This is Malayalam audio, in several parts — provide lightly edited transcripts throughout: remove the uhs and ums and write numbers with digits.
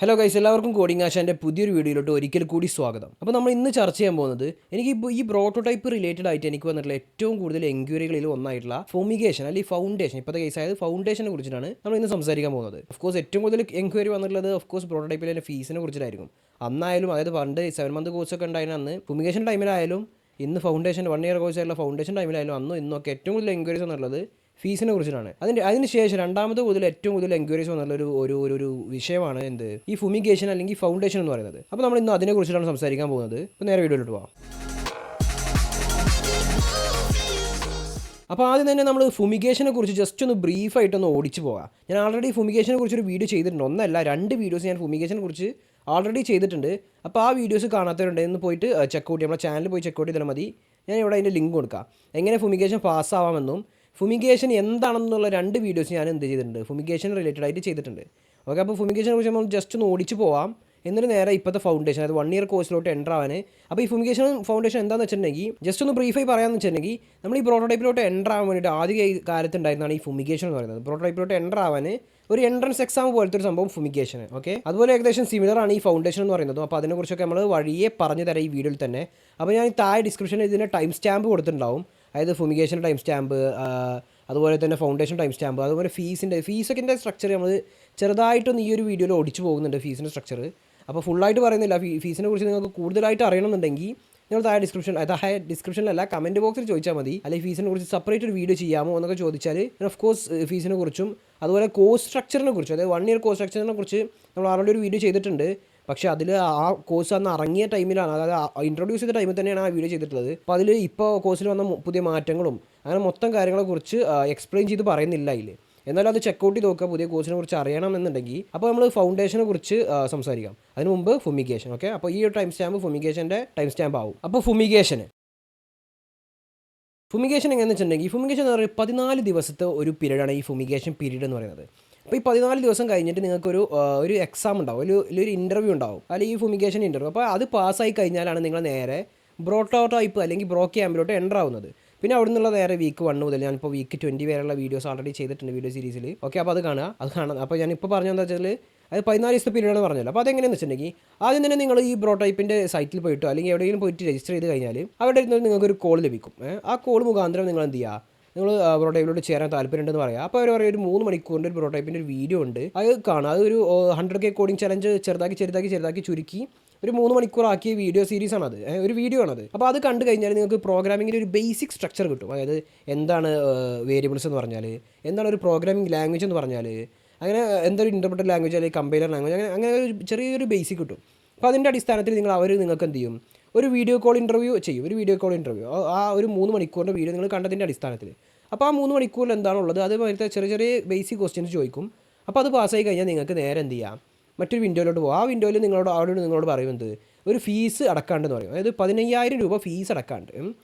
ഹലോ ഗൈസ്, എല്ലാവർക്കും കോഡിംഗ് ആശാൻ്റെ പുതിയൊരു വീഡിയോയിലോട്ട് ഒരിക്കൽ കൂടി സ്വാഗതം. അപ്പോൾ നമ്മൾ ഇന്ന് ചർച്ച ചെയ്യാൻ പോകുന്നത് എനിക്ക് ഈ പ്രോട്ടോടൈപ്പ് റിലേറ്റഡ് ആയിട്ട് എനിക്ക് വന്നിട്ടുള്ള ഏറ്റവും കൂടുതൽ എൻക്വയറികളിൽ ഒന്നായിട്ടുള്ള ഫൊമിഗേഷൻ അല്ലെങ്കിൽ ഫൗണ്ടേഷൻ, ഇപ്പോഴത്തെ കേസ് ആയത് ഫൗണ്ടേഷനെ കുറിച്ചിട്ടാണ് നമ്മൾ ഇന്ന് സംസാരിക്കാൻ പോകുന്നത്. ഓഫ് കോഴ്സ് ഏറ്റവും കൂടുതൽ എൻക്വയറി വന്നിട്ടുള്ളത് ഓഫ് കോഴ്സ് പ്രോട്ടോടൈപ്പിലെ തന്നെ ഫീസിനെ കുറിച്ചിട്ടായിരിക്കും. അന്നായാലും അതായത് പണ്ട് 7 മന്ത് കോഴ്സൊക്കെ ഉണ്ടായിരുന്ന അന്ന് ഫൊമിഗേഷൻ ടൈമിലായാലും ഇന്ന് ഫൗണ്ടേഷൻ 1 ഇയർ കോഴ്സ് ആയിട്ടുള്ള ഫൗണ്ടേഷൻ ടൈമിലായാലും അന്നും ഇന്നൊക്കെ ഏറ്റവും കൂടുതൽ എൻക്വയറീസ് എന്നുള്ളത് ഫീസിനെ കുറിച്ചിട്ടാണ്. അതിന് ശേഷം രണ്ടാമത് ഏറ്റവും കൂടുതൽ എൻക്വയറീസ് വന്നുള്ള ഒരു വിഷയമാണ് എന്ത് ഈ ഫുമിഗേഷൻ അല്ലെങ്കിൽ ഫൗണ്ടേഷൻ എന്ന് പറയുന്നത്. അപ്പോൾ നമ്മൾ ഇന്ന് അതിനെക്കുറിച്ചിട്ടാണ് സംസാരിക്കാൻ പോകുന്നത്. അപ്പോൾ നേരെ വീഡിയോയിലോട്ട് പോകാം. അപ്പോൾ ആദ്യം തന്നെ നമ്മൾ ഫുമിഗേഷനെ കുറിച്ച് ജസ്റ്റ് ഒന്ന് ബ്രീഫായിട്ടൊന്ന് ഓടിച്ചു പോകാം. ഞാൻ ആൾറെഡി ഫുമിഗേഷനെ കുറിച്ചൊരു വീഡിയോ ചെയ്തിട്ടുണ്ട്. ഒന്നല്ല 2 വീഡിയോസ് ഞാൻ ഫുമിഗേഷനെ കുറിച്ച് ആൾറെഡി ചെയ്തിട്ടുണ്ട്. അപ്പോൾ ആ വീഡിയോസ് കാണാത്തവരുണ്ടെന്ന് പോയിട്ട് ചെക്കൗട്ട് ചെയ്യാം. നമ്മുടെ ചാനലിൽ പോയി ചെക്കൗട്ട് ചെയ്താൽ മതി. ഞാൻ ഇവിടെ അതിൻ്റെ ലിങ്ക് കൊടുക്കാം. എങ്ങനെ ഫുമിഗേഷൻ പാസ്സാവാമെന്നും ഫുമിഗേഷൻ എന്താണെന്നുള്ള 2 വീഡിയോസ് ഞാൻ എന്ത് ചെയ്തിട്ടുണ്ട്, ഫുമിഗേഷൻ റിലേറ്റഡ് ആയിട്ട് ചെയ്തിട്ടുണ്ട്. ഓക്കെ, അപ്പോൾ ഫുമിഗേഷനെ കുറിച്ച് നമ്മൾ ജസ്റ്റ് ഒന്ന് ഓടിച്ച് പോവാം. എന്നിട്ട് നേരെ ഇപ്പോഴത്തെ ഫൗണ്ടേഷൻ, അതായത് 1 ഇയർ കോഴ്സിലോട്ട് എൻ്റർ ആവാൻ. അപ്പോൾ ഈ ഫുമിഗേഷൻ ഫൗണ്ടേഷൻ എന്താണെന്ന് വെച്ചിട്ടുണ്ടെങ്കിൽ ജസ്റ്റ് ഒന്ന് ബ്രീഫായി പറയാമെന്ന് വെച്ചിട്ടുണ്ടെങ്കിൽ നമ്മൾ ഈ പ്രോട്ടോടൈപ്പിലോട്ട് എൻ്റർ ആവാൻ വേണ്ടിയിട്ട് ആദ്യ കാലത്ത് ഉണ്ടായിരുന്നതാണ് ഈ ഫുമിഗേഷൻ എന്ന് പറയുന്നത്. പ്രോട്ടോടൈപ്പിലോട്ട് എൻ്റർ ആവാൻ ഒരു എൻട്രൻസ് എക്സാം പോലത്തെ ഒരു സംഭവം ഫുമിഗേഷൻ. ഓക്കെ, അതുപോലെ ഏകദേശം സിമിലർ ആണ് ഈ ഫൗണ്ടേഷൻ എന്ന് പറയുന്നത്. അപ്പോൾ അതിനെക്കുറിച്ചൊക്കെ നമ്മൾ വഴിയെ പറഞ്ഞു തരാം ഈ വീഡിയോയിൽ തന്നെ. അപ്പോൾ ഞാൻ താഴെ ഡിസ്ക്രിപ്ഷനിൽ ഇതിൻ്റെ ടൈം സ്റ്റാമ്പ് കൊടുത്തിട്ടുണ്ടാവും. അതായത് ഫുമിഗേഷൻ ടൈം സ്റ്റാമ്പ്, അതുപോലെ തന്നെ ഫൗണ്ടേഷൻ ടൈം സ്റ്റാമ്പ്, അതുപോലെ ഫീസൊക്കെ സ്ട്രക്ചർ നമ്മൾ ചെറുതായിട്ടൊന്ന് ഈ ഒരു വീഡിയോയിൽ ഓടിച്ചു പോകുന്നുണ്ട്, ഫീസിൻ്റെ സ്ട്രക്ചർ. അപ്പോൾ ഫുള്ളായിട്ട് പറയുന്നില്ല. ഫീസിനെ കുറിച്ച് നിങ്ങൾക്ക് കൂടുതലായിട്ട് അറിയണമെന്നുണ്ടെങ്കിൽ നിങ്ങൾ താഴെ ഡിസ്ക്രിപ്ഷനിലല്ല കമൻറ്റ് ബോക്സിൽ ചോദിച്ചാൽ മതി. അല്ലെങ്കിൽ ഫീസിനെ കുറിച്ച് സെപ്പറേറ്റ് ഒരു വീഡിയോ ചെയ്യാമോ എന്നൊക്കെ ചോദിച്ചാൽ ഓഫ് കോഴ്സ് ഫീസിനെ കുറിച്ചും അതുപോലെ കോഴ്സ് സ്ട്രക്ചറിനെ കുറിച്ചും, അതായത് 1 ഇയർ കോഴ്സ് സ്ട്രക്ചറിനെ കുറിച്ച് നമ്മൾ ആൾറെഡി ഒരു വീഡിയോ ചെയ്തിട്ടുണ്ട്. പക്ഷേ അതിൽ ആ കോഴ്സ് അന്ന് ഇറങ്ങിയ ടൈമിലാണ്, അതായത് ഇൻട്രൊഡ്യൂസ് ചെയ്ത ടൈമിൽ തന്നെയാണ് ആ വീഡിയോ ചെയ്തിട്ടുള്ളത്. അപ്പോൾ അതിൽ ഇപ്പോൾ കോഴ്സിൽ വന്ന പുതിയ മാറ്റങ്ങളും അങ്ങനെ മൊത്തം കാര്യങ്ങളെക്കുറിച്ച് എക്സ്പ്ലെയിൻ ചെയ്ത് പറയുന്നില്ല അതിൽ. എന്നാലും അത് ചെക്കൗട്ട് ചെയ്ത് നോക്കുക പുതിയ കോഴ്സിനെ കുറിച്ച് അറിയണമെന്നുണ്ടെങ്കിൽ. അപ്പോൾ നമ്മൾ ഫൗണ്ടേഷനെ കുറിച്ച് സംസാരിക്കാം. അതിന് മുമ്പ് ഫുമിഗേഷൻ. ഓക്കെ, അപ്പോൾ ഈ ഒരു ടൈം സ്റ്റാമ്പ് ഫുമിഗേഷൻ്റെ ടൈം സ്റ്റാമ്പ് ആവും. അപ്പോൾ ഫുമിഗേഷൻ എങ്ങനെയാണെന്ന് വെച്ചിട്ടുണ്ടെങ്കിൽ ഫുമിഗേഷൻ എന്ന് പറയുന്നത് 14 ദിവസത്തെ ഒരു പീരീഡാണ് ഈ ഫുമിഗേഷൻ പീരീഡ് എന്ന് പറയുന്നത്. അപ്പോൾ ഈ 14 ദിവസം കഴിഞ്ഞിട്ട് നിങ്ങൾക്കൊരു ഒരു എക്സാം ഉണ്ടാവും, ഒരു ഇൻ്റർവ്യൂ ഉണ്ടാവും, അല്ലെങ്കിൽ ഈ ഫുമിഗേഷൻ ഇൻ്റർവ്യൂ. അപ്പോൾ അത് പാസ്സായി കഴിഞ്ഞാലാണ് നിങ്ങൾ നേരെ പ്രോട്ടോടൈപ്പ് അല്ലെങ്കിൽ ബ്രോ ക്യാമ്പിലോട്ട് എൻ്റർ ആവുന്നത്. പിന്നെ അവിടെ നിന്നുള്ള നേരെ വീക്ക് 1 മുതൽ ഞാനിപ്പോൾ വീക്ക് 20 വരെയുള്ള വീഡിയോസ് ഓൾറെഡി ചെയ്തിട്ടുണ്ട് വീഡിയോ സീരീസിൽ. ഓക്കെ, അപ്പോൾ അത് കാണാം. അപ്പോൾ ഞാനിപ്പോൾ പറഞ്ഞതെന്താ വെച്ചാൽ അത് 14 ദിവസത്തെ പീരീഡാണ് പറഞ്ഞല്ലോ. അപ്പോൾ അതെങ്ങനെയാണെന്ന് വെച്ചിട്ടുണ്ടെങ്കിൽ ആദ്യം തന്നെ നിങ്ങൾ ഈ പ്രോട്ടോടൈപ്പിൻ്റെ സൈറ്റിൽ പോയിട്ടോ അല്ലെങ്കിൽ എവിടെയെങ്കിലും പോയിട്ട് രജിസ്റ്റർ ചെയ്ത് കഴിഞ്ഞാൽ അവിടെ ഇരുന്ന് നിങ്ങൾക്കൊരു കോൾ ലഭിക്കും. ആ കോൾ മുഖാന്തരം നിങ്ങൾ എന്ത് ചെയ്യുക, നിങ്ങൾ പ്രോട്ടോടൈപ്പിലോട്ട് ചേരാൻ താല്പര്യമുണ്ടെന്ന് പറയാം. അപ്പോൾ അവർ പറയും ഒരു 3 മണിക്കൂറിൻ്റെ ഒരു പ്രോട്ടോടൈപ്പിൻ്റെ ഒരു വീഡിയോ ഉണ്ട്, അത് കാണാം. അതൊരു 100K കോഡിംഗ് ചലഞ്ച് ചെറുതാക്കി ചുരുക്കി ഒരു 3 മണിക്കൂറാക്കിയ വീഡിയോ സീരീസാണ് അത്, ഒരു വീഡിയോ ആണത്. അപ്പോൾ അത് കണ്ടു കഴിഞ്ഞാൽ നിങ്ങൾക്ക് പ്രോഗ്രാമിങ്ങിൻ്റെ ഒരു ബേസിക് സ്ട്രക്ചർ കിട്ടും. അതായത് എന്താണ് വേരിയബിൾസ് എന്ന് പറഞ്ഞാൽ, എന്താണ് ഒരു പ്രോഗ്രാമിംഗ് ലാംഗ്വേജ് എന്ന് പറഞ്ഞാൽ, അങ്ങനെ എന്തൊരു ഇൻ്റർപ്രറ്റർ ലാംഗ്വേജ് അല്ലെങ്കിൽ കമ്പൈലർ ലാംഗ്വേജ്, അങ്ങനെ ഒരു ചെറിയൊരു ബേസിക് കിട്ടും. അപ്പോൾ അതിൻ്റെ അടിസ്ഥാനത്തിൽ നിങ്ങൾക്ക് എന്ത് ചെയ്യും, ഒരു വീഡിയോ കോൾ ഇൻ്റർവ്യൂ ചെയ്യും. ആ ഒരു 3 മണിക്കൂറിൻ്റെ വീഡിയോ നിങ്ങൾ കണ്ടതിൻ്റെ അടിസ്ഥാനത്തിൽ. അപ്പോൾ ആ 3 മണിക്കൂറിൽ എന്താണുള്ളത് അത് പോലത്തെ ചെറിയ ബേസിക് ക്വസ്റ്റ്യൻസ് ചോദിക്കും. അപ്പോൾ അത് പാസ്സായി കഴിഞ്ഞാൽ നിങ്ങൾക്ക് നേരെ എന്ത് ചെയ്യാം, മറ്റൊരു വിൻഡോയിലോട്ട് പോകും. ആ വിൻഡോയിൽ നിങ്ങളോട് പറയുന്നത് ഒരു ഫീസ് അടക്കാണ്ടെന്ന് പറയും. അതായത് 15,000 രൂപ ഫീസ് അടക്കാണ്ട്.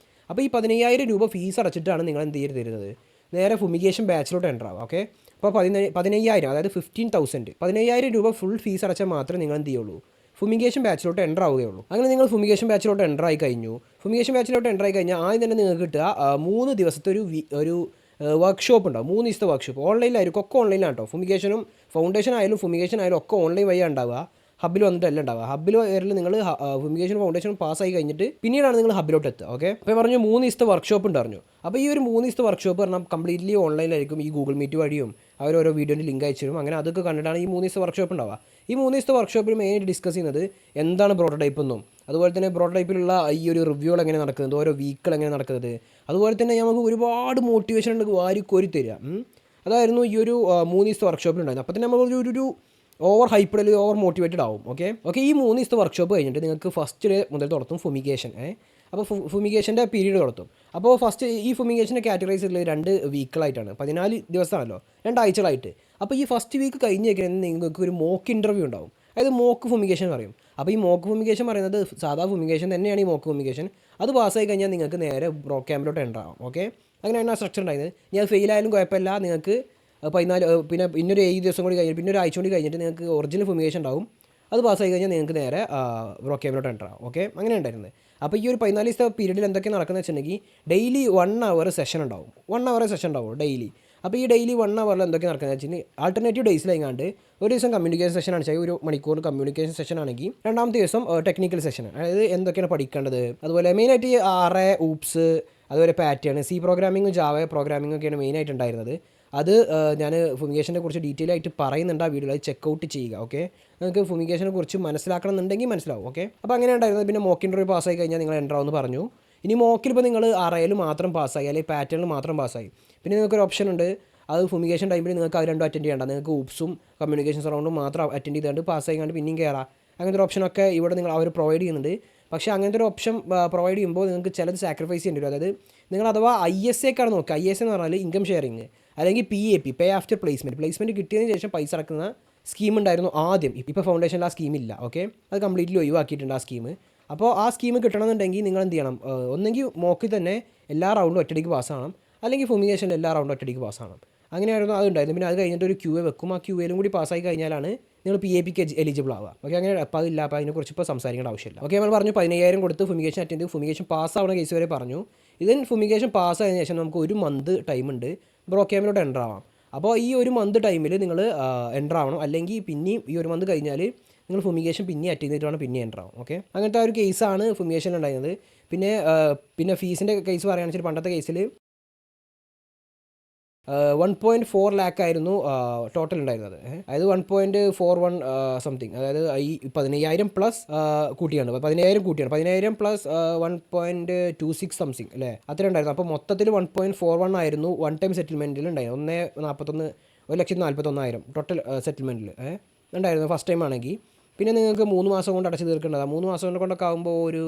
അപ്പോൾ ഈ 15,000 രൂപ ഫീസ് അടച്ചിട്ടാണ് നിങ്ങൾ എന്ത് തരുന്നത്, നേരെ ഫുമിഗേഷൻ ബാച്ചിലോട്ട് എൻ്റർ ആവുക. ഓക്കെ, അപ്പോൾ 15,000 അതായത് 15,000 15,000 രൂപ ഫുൾ ഫീസ് അടച്ചാൽ മാത്രമേ നിങ്ങൾ എന്ത് ചെയ്യുള്ളൂ, ഫുമിഗേഷൻ ബാച്ചിലോട്ട് എൻ്റർ ആവുകയുള്ളൂ. അങ്ങനെ നിങ്ങൾ ഫുമിഗേഷൻ ബാച്ചിലോട്ട് എൻ്റർ ആയി കഴിഞ്ഞാൽ ആദ്യം തന്നെ നിങ്ങൾക്ക് കിട്ടുക 3 ദിവസത്തെ ഒരു വർക്ക്ഷോപ്പ് ഉണ്ടാവും. 3 ദിവസത്തെ വർക്ക്ഷോപ്പ് ഓൺലൈനിലായിരിക്കും, ഒക്കെ ഓൺലൈനിലാണ് കേട്ടോ. ഫൗണ്ടേഷൻ ആയാലും ഫുമിഗേഷൻ ആയാലും ഒക്കെ ഓൺലൈൻ വഴിയാണ് ഉണ്ടാവുക, ഹബ്ബിൽ വന്നിട്ടല്ല ഉണ്ടാവുക. ഹബ്ബിൽ വരൽ നിങ്ങൾ ഫുമിഗേഷൻ ഫൗണ്ടേഷൻ പാസ്സായി കഴിഞ്ഞിട്ട് പിന്നീടാണ് നിങ്ങൾ ഹബ്ബിലോട്ട് എത്തുക. ഓക്കെ, അപ്പോൾ പറഞ്ഞു 3 ദിവസത്തെ വർക്ക്ഷോപ്പ് ഉണ്ടായിരുന്നു. അപ്പോൾ ഈ ഒരു 3 ദിവസത്തെ വർക്ക്ഷോപ്പ് പറഞ്ഞാൽ കംപ്ലീറ്റ്ലി ഓൺലൈനിലായിരിക്കും. ഈ ഗൂഗിൾ മീറ്റ് വഴിയും ഓരോ വീഡിയോൻ്റെ ലിങ്ക് അയച്ചു തരും. അങ്ങനെ അതൊക്കെ കണ്ടിട്ടാണ് ഈ 3 ദിവസത്തെ വർക്ക്ഷോപ്പ് ഉണ്ടാവുക. ഈ 3 ദിവസത്തെ വർക്ക്ഷോപ്പിൽ മെയിനായിട്ട് ഡിസ്കസ് ചെയ്യുന്നത് എന്താണ് പ്രോട്ടോടൈപ്പ് എന്നും, അതുപോലെ തന്നെ പ്രോട്ടോടൈപ്പിലുള്ള ഈ ഒരു റിവ്യൂകൾ എങ്ങനെ നടക്കുന്നത്, ഓരോ വീക്കുകൾ എങ്ങനെ നടക്കുന്നത്, അതുപോലെ തന്നെ നമുക്ക് ഒരുപാട് മോട്ടിവേഷൻ ഉണ്ട് വാരിക്കോരി തരിക. അതായിരുന്നു ഈ ഒരു 3 ദിവസത്തെ വർക്ക്ഷോപ്പിലുണ്ടായിരുന്നു. അപ്പോൾ തന്നെ നമ്മൾ ഒരു ഓവർ ഹൈപ്പഡ് അല്ലെങ്കിൽ ഓവർ മോട്ടിവേറ്റഡ് ആവും. ഓക്കെ, ഈ 3 ദിവസത്തെ വർക്ക്ഷോപ്പ് കഴിഞ്ഞിട്ട് നിങ്ങൾക്ക് ഫസ്റ്റ് ഡേ മുതൽ തുടത്തും ഫുമിഗേഷൻ. അപ്പോൾ ഫുമിഗേഷൻ്റെ പീരീഡ് തുടത്തും. അപ്പോൾ ഫസ്റ്റ് ഈ ഫുമിഗേഷൻ്റെ കാറ്റഗറൈസ് ഉള്ളത് 2 വീക്കുകളായിട്ടാണ്. 14 ദിവസമാണല്ലോ, 2 ആഴ്ചകളായിട്ട്. അപ്പോൾ ഈ ഫസ്റ്റ് വീക്ക് കഴിഞ്ഞ് കഴിഞ്ഞാൽ നിങ്ങൾക്ക് ഒരു മോക്ക് ഇൻ്റർവ്യൂ ഉണ്ടാവും. അതായത് മോക്ക് ഫുമിഗേഷൻ പറയും. അപ്പോൾ ഈ മോക്ക് ഫുമിഗേഷൻ പറയുന്നത് സാധാ ഫുമിഗേഷൻ തന്നെയാണ് ഈ മോക്ക് ഫുമിഗേഷൻ. അത് പാസ്സായി കഴിഞ്ഞാൽ നിങ്ങൾക്ക് നേരെ ബ്രോ ക്യാമ്പിലോട്ട് എൻ്റർ ആവും. ഓക്കെ, അങ്ങനെയാണ് ആ സ്ട്രക്ചർ ഉണ്ടായത്. ഞാൻ ഫെയിലായാലും കുഴപ്പമില്ല, നിങ്ങൾക്ക് 14 പിന്നെ പിന്നൊരു 7 ദിവസം കൂടി കഴിഞ്ഞിട്ട് പിന്നെ ഒരു ആഴ്ച കൂടി കഴിഞ്ഞിട്ട് നിങ്ങൾക്ക് ഒറിജിനൽ ഫുമിഗേഷൻ ഉണ്ടാവും. അത് പാസ്സായി കഴിഞ്ഞാൽ നിങ്ങൾക്ക് നേരെ ബ്രോ ക്യാമ്പിലോട്ട് എൻ്റർ ആവും. ഓക്കെ, അങ്ങനെ ഉണ്ടായിരുന്നത്. അപ്പോൾ ഈ ഒരു 14 ദിവസത്തെ പീരീഡിൽ എന്തൊക്കെ നടക്കുന്നത് വെച്ചിട്ടുണ്ടെങ്കിൽ ഡെയിലി 1 അവർ സെഷൻ ഉണ്ടാവും. ഡെയിലി. അപ്പോൾ ഈ ഡെയിലി 1 അവറിൽ എന്തൊക്കെ നടക്കുന്നത് വെച്ചാൽ ആൾട്ടർനേറ്റീവ് ഡേയ്സിലെങ്ങാണ്ട് ഒരു ദിവസം കമ്മ്യൂണിക്കേഷൻ സെഷൻ ആണ് ചെയ്യുക, 1 മണിക്കൂർ കമ്മ്യൂണിക്കേഷൻ സെഷൻ ആണെങ്കിൽ രണ്ടാമത്തെ ദിവസം ടെക്നിക്കൽ സെഷൻ, അതായത് എന്തൊക്കെയാണ് പഠിക്കേണ്ടത്, അതുപോലെ മെയിനായിട്ട് ആറ് ഊപ്സ്, അതുപോലെ പാറ്റേൺ, സി പ്രോഗ്രാമിങ്ങും ജാവ പ്രോഗ്രാമിങ്ങും ഒക്കെയാണ് മെയിനായിട്ട് ഉണ്ടായിരുന്നത്. അത് ഞാൻ ഫുമിഗേഷനെ കുറിച്ച് ഡീറ്റെയിൽ ആയിട്ട് പറയുന്നുണ്ട് ആ വീഡിയോയിൽ, അത് ചെക്കൗട്ട് ചെയ്യുക. ഓക്കെ, നിങ്ങൾക്ക് ഫുമിഗേഷനെ കുറിച്ച് മനസ്സിലാക്കണം എന്നുണ്ടെങ്കിൽ മനസ്സിലാവും. ഓക്കെ, അപ്പോൾ അങ്ങനെ ഉണ്ടായിരുന്നത്. പിന്നെ മോക്ക് ഇൻ്റർവ്യൂ പാസ്സായി കഴിഞ്ഞാൽ നിങ്ങൾ എൻ്റർ ആവുമെന്ന് പറഞ്ഞു. ഇനി മോക്കിൽ ഇപ്പോൾ നിങ്ങൾ അറയിൽ മാത്രം പാസ്സായി അല്ലെങ്കിൽ പാറ്റേണിൽ മാത്രം പാസ്സായി, പിന്നെ നിങ്ങൾക്കൊരു ഓപ്ഷൻ ഉണ്ട്, അത് ഫുമിഗേഷൻ ടൈമിൽ നിങ്ങൾക്ക് അത് രണ്ടും അറ്റൻഡ് ചെയ്യേണ്ട, നിങ്ങൾക്ക് ഊപ്സും കമ്മ്യൂണിക്കേഷൻ റൗണ്ടും മാത്രം അറ്റൻഡ് ചെയ്തുകൊണ്ട് പാസ്സായി കണ്ട് പിന്നെയും കയറാം. അങ്ങനത്തെ ഒരു ഓപ്ഷനൊക്കെ ഇവിടെ നിങ്ങൾ അവർ പ്രൊവൈഡ് ചെയ്യുന്നുണ്ട്. പക്ഷേ അങ്ങനത്തെ ഒരു ഓപ്ഷൻ പ്രൊവൈഡ് ചെയ്യുമ്പോൾ നിങ്ങൾക്ക് ചിലത് സാക്രിഫൈസ് ചെയ്യേണ്ടി വരും. അതായത് നിങ്ങൾ അഥവാ ISA ക്കാണ് നോക്കുക. ISA എന്ന് പറഞ്ഞാൽ ഇൻകം ഷെയറിങ്, അല്ലെങ്കിൽ PAP, പേ ആഫ്റ്റർ പ്ലേസ്മെൻറ്റ് കിട്ടിയതിന് ശേഷം പൈസ അടക്കുന്ന സ്കീം ഉണ്ടായിരുന്നു ആദ്യം. ഇപ്പോൾ ഫൗണ്ടേഷനിൽ ആ സ്കീമില്ല. ഓക്കെ, അത് കംപ്ലീറ്റ്ലി ഒഴിവാക്കിയിട്ടുണ്ട് ആ സ്കീം. അപ്പോൾ ആ സ്കീം കിട്ടണമെന്നുണ്ടെങ്കിൽ നിങ്ങൾ എന്ത് ചെയ്യണം, ഒന്നെങ്കിൽ മോക്കിൽ തന്നെ എല്ലാ റൗണ്ടും ഒറ്റയടിക്ക് പാസ്സാകണം, അല്ലെങ്കിൽ ഫുമിഗേഷനിൽ എല്ലാ റൗണ്ടും ഒറ്റയടിക്ക് പാസ്സാകണം. അങ്ങനെയായിരുന്നു അത് ഉണ്ടായിരുന്നു. പിന്നെ അത് കഴിഞ്ഞിട്ട് ഒരു QA വെക്കും. ആ QAയിലും കൂടി പാസ്സായി കഴിഞ്ഞാലാണ് നിങ്ങൾ PAP ക്ക് എലിജിബിൾ ആവുക. ഓക്കെ, അങ്ങനെ അപ്പോൾ അതില്ല. അപ്പോൾ അതിനെക്കുറിച്ച് ഇപ്പോൾ സംസാരിക്കേണ്ട ആവശ്യമില്ല. ഓക്കെ, നമ്മൾ പറഞ്ഞു 15,000 കൊടുത്ത് ഫുമിഗേഷൻ അറ്റൻഡ് ചെയ്ത് ഫുമിഗേഷൻ പാസ്സാവുന്ന കേസ് വരെ പറഞ്ഞു. ഇതിന് ഫുമിഗേഷൻ പാസ്സായതിനു ശേഷം നമുക്ക് 1 മന്ത് ടൈമുണ്ട് ബ്രോക്യാമിലോട്ട് എൻ്റർ ആവാം. അപ്പോൾ ഈ 1 മന്ത് ടൈമിൽ നിങ്ങൾ എൻ്റർ ആവണം, അല്ലെങ്കിൽ പിന്നെയും ഈ 1 മന്ത് കഴിഞ്ഞാൽ നിങ്ങൾ ഫുമിഗേഷൻ പിന്നെ അറ്റൻഡ് ചെയ്തിട്ട് വേണം പിന്നെ എൻ്റർ ആവും. ഓക്കെ, അങ്ങനത്തെ ഒരു കേസാണ് ഫുമിഗേഷൻ ഉണ്ടായിരുന്നത്. പിന്നെ ഫീസിൻ്റെ കേസ് പറയുകയാണെന്ന് വെച്ചാൽ പണ്ടത്തെ കേസിൽ 1.4 lakh ആയിരുന്നു ടോട്ടൽ ഉണ്ടായിരുന്നത്. അതായത് 1.41 സംതിങ്, അതായത് ഈ 15,000 പ്ലസ് കൂട്ടിയാണ് 15,000 പ്ലസ് 1.26 സംതിങ് അല്ലേ, അത്ര ഉണ്ടായിരുന്നു. അപ്പോൾ മൊത്തത്തിൽ 1.41 ആയിരുന്നു വൺ ടൈം സെറ്റിൽമെൻറ്റിൽ ഉണ്ടായിരുന്നു. 1,41,000 ടോട്ടൽ സെറ്റിൽമെൻറ്റിൽ ഉണ്ടായിരുന്നു ഫസ്റ്റ് ടൈം ആണെങ്കിൽ. പിന്നെ നിങ്ങൾക്ക് 3 മാസം കൊണ്ട് അടച്ച് തീർക്കേണ്ടതാണ്. 3 മാസം കൊണ്ടൊക്കെ ആകുമ്പോൾ ഒരു